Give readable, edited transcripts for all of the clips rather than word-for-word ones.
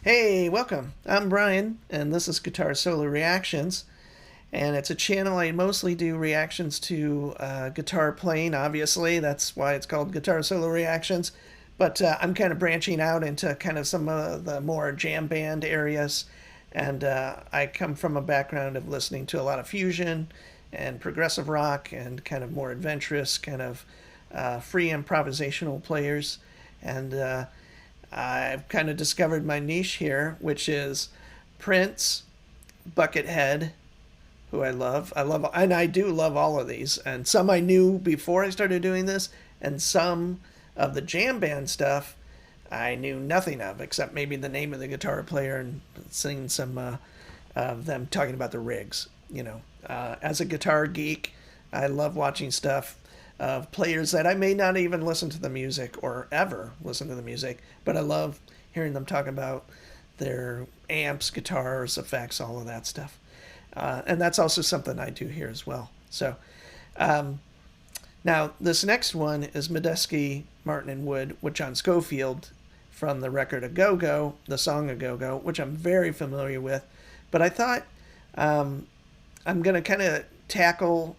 Hey, welcome. I'm Brian, and this is Guitar Solo Reactions. And it's a channel I mostly do reactions to guitar playing, obviously. That's why it's called Guitar Solo Reactions. But I'm kind of branching out into kind of some of the more jam band areas. And I come from a background of listening to a lot of fusion and progressive rock and kind of more adventurous, kind of free improvisational players. And I've kind of discovered my niche here, which is Prince, Buckethead, who I love. And I do love all of these. And some I knew before I started doing this, and some of the jam band stuff I knew nothing of, except maybe the name of the guitar player and seeing some of them talking about the rigs. As a guitar geek, I love watching stuff of players that I may not even listen to the music or ever listen to the music, but I love hearing them talk about their amps, guitars, effects, all of that stuff. And that's also something I do here as well. So now this next one is Medeski-Martin-Wood-Scofield from the record A Go-Go, the song A Go-Go, which I'm very familiar with. But I thought I'm going to kind of tackle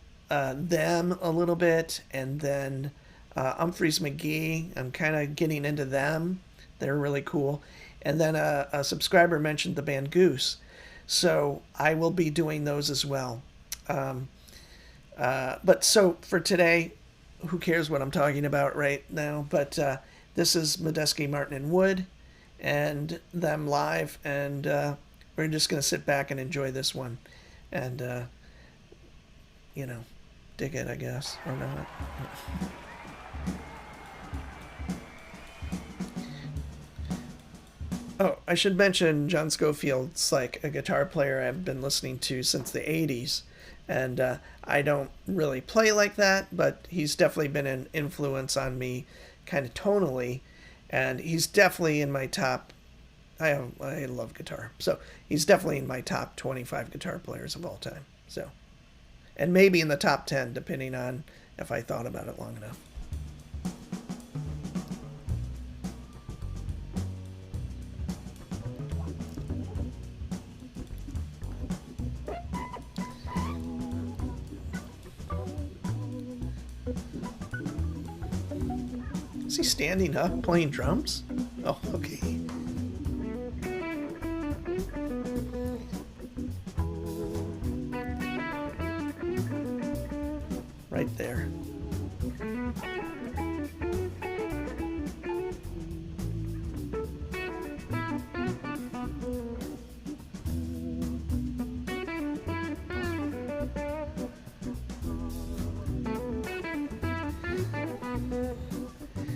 them a little bit, and then Humphreys McGee, I'm kind of getting into them. They're really cool. And then a subscriber mentioned the band Goose. So I will be doing those as well. But so for today, who cares what I'm talking about right now? But this is Medeski-Martin-Wood and them live, and we're just going to sit back and enjoy this one. And, dig it, I guess, or not. Oh, I should mention John Scofield's like a guitar player I've been listening to since the 80s. And I don't really play like that, but he's definitely been an influence on me kind of tonally. And he's definitely in my top. I love guitar. So he's definitely in my top 25 guitar players of all time. So, and maybe in the top 10, depending on if I thought about it long enough. Is he standing up playing drums? Oh, okay. Right there.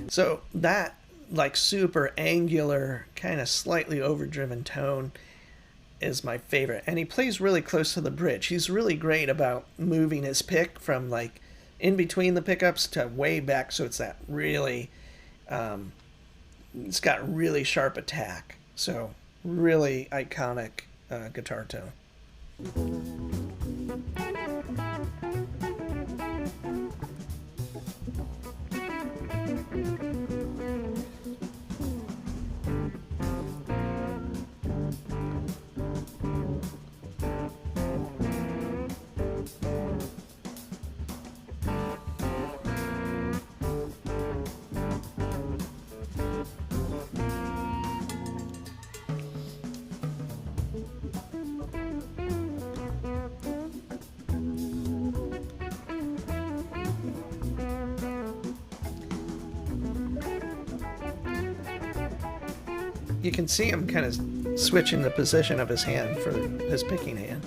So that like super angular, kind of slightly overdriven tone is my favorite. And he plays really close to the bridge. He's really great about moving his pick from like in between the pickups to way back, so it's that really it's got really sharp attack. So really iconic guitar tone. You can see him kind of switching the position of his hand for his picking hand.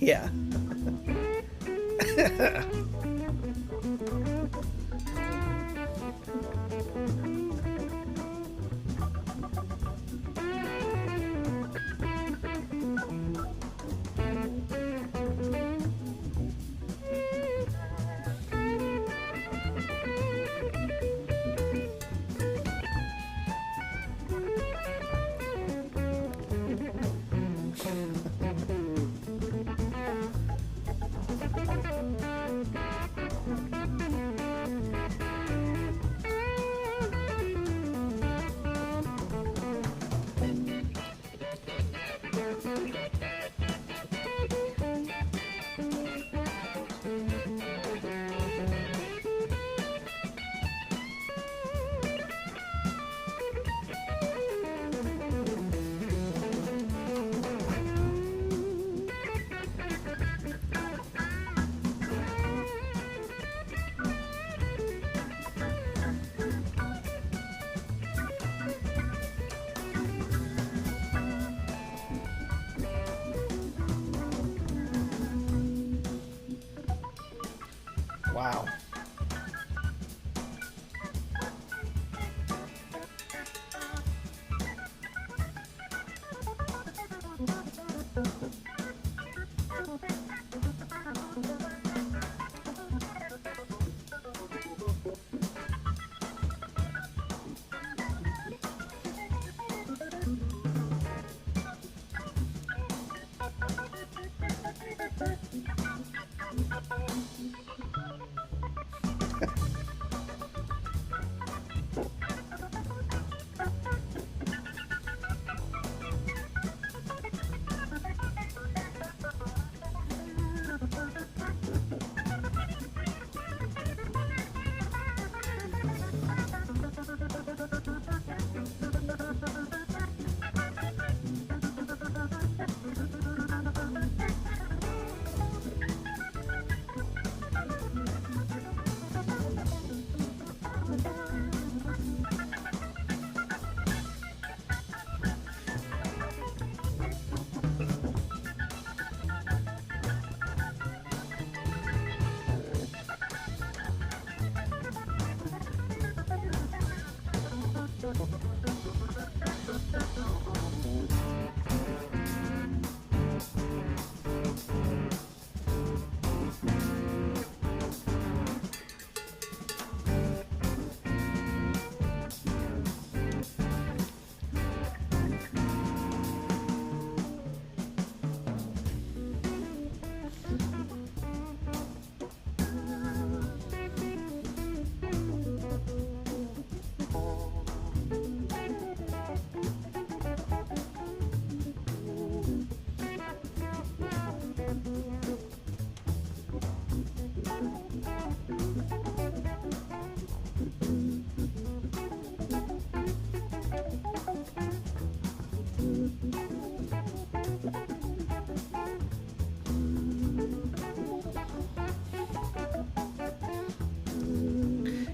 Yeah. Wow.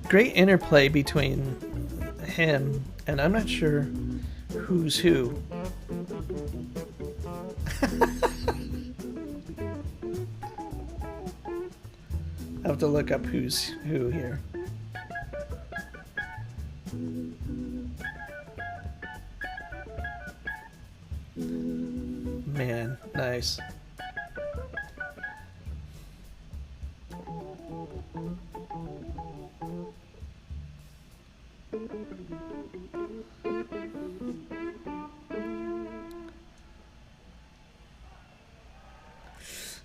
Great interplay between him and I'm not sure who's who. I have to look up who's who here. Man, nice.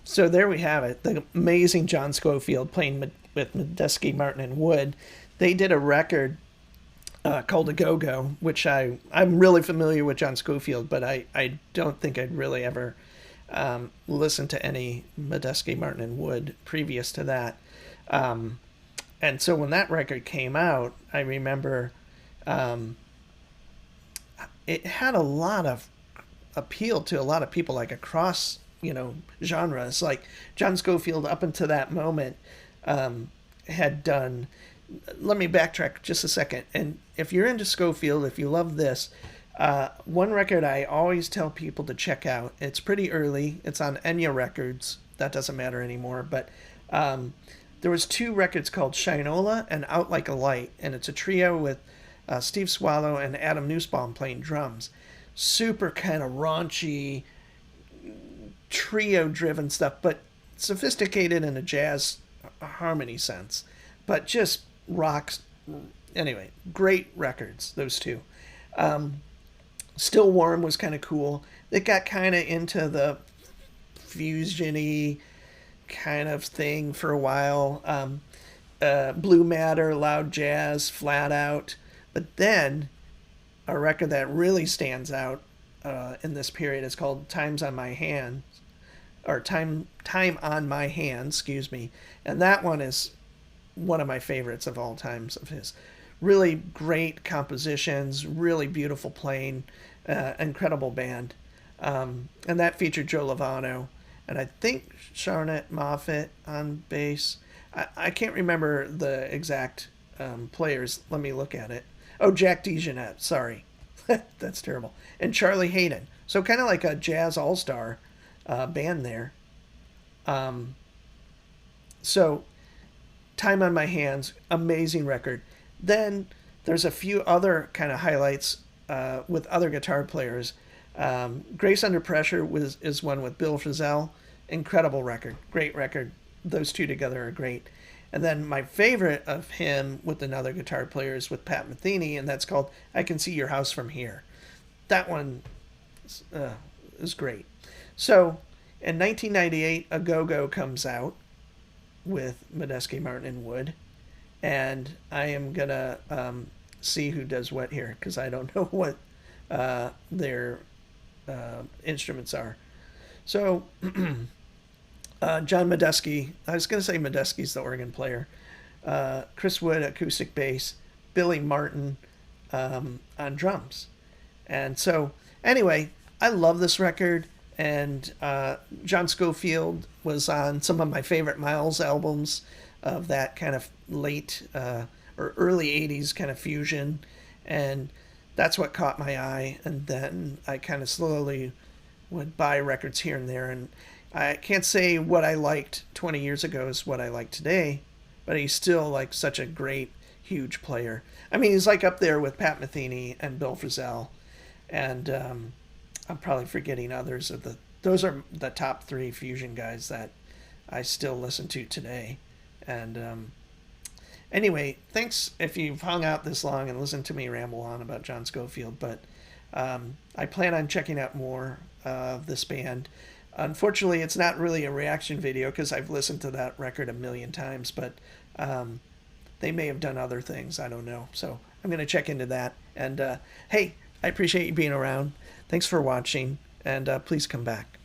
So there we have it. The amazing John Scofield playing with Medeski-Martin-Wood. They did a record called A Go-Go, which I'm really familiar with John Scofield, but I don't think I'd really ever listened to any Medeski-Martin-Wood previous to that. And so when that record came out, I remember it had a lot of appeal to a lot of people, like across genres. Like John Scofield up until that moment had done. Let me backtrack just a second. And if you're into Scofield, if you love this, one record I always tell people to check out. It's pretty early. It's on Enya Records. That doesn't matter anymore. But there was two records called Shinola and Out Like a Light, and it's a trio with Steve Swallow and Adam Nussbaum playing drums. Super kind of raunchy, trio-driven stuff, but sophisticated in a jazz harmony sense. But just rocks. Anyway, great records, those two. Still Warm was kind of cool. It got kind of into the fusion-y kind of thing for a while. Blue Matter, Loud Jazz, Flat Out. But then a record that really stands out in this period is called Times on My Hands, or Time on My Hands, excuse me. And that one is one of my favorites of all times of his. Really great compositions, really beautiful playing, incredible band. And that featured Joe Lovano, and I think Charlotte Moffett on bass. I can't remember the exact players. Let me look at it. Oh, Jack DeJohnette, sorry. That's terrible. And Charlie Hayden. So kind of like a jazz all-star band there. So Time on My Hands, amazing record. Then there's a few other kind of highlights with other guitar players. Grace Under Pressure is one with Bill Frisell. Incredible record, great record. Those two together are great. And then my favorite of him with another guitar player is with Pat Metheny, and that's called I Can See Your House From Here. That one is great. So in 1998, A Go-Go comes out with Medeski-Martin-Wood, and I am going to see who does what here because I don't know what their instruments are. So John Medeski, I was going to say Medeski's the organ player, Chris Wood acoustic bass, Billy Martin on drums. And so anyway, I love this record, and John Scofield was on some of my favorite Miles albums of that kind of late or early 80s kind of fusion, and that's what caught my eye. And then I kind of slowly would buy records here and there, and I can't say what I liked 20 years ago is what I like today, but he's still like such a great, huge player. I mean, he's like up there with Pat Metheny and Bill Frisell, and I'm probably forgetting others of those are the top three fusion guys that I still listen to today. And anyway, thanks if you've hung out this long and listened to me ramble on about John Scofield, but I plan on checking out more of this band. Unfortunately, it's not really a reaction video because I've listened to that record a million times, but they may have done other things. I don't know. So I'm going to check into that. And hey, I appreciate you being around. Thanks for watching, and please come back.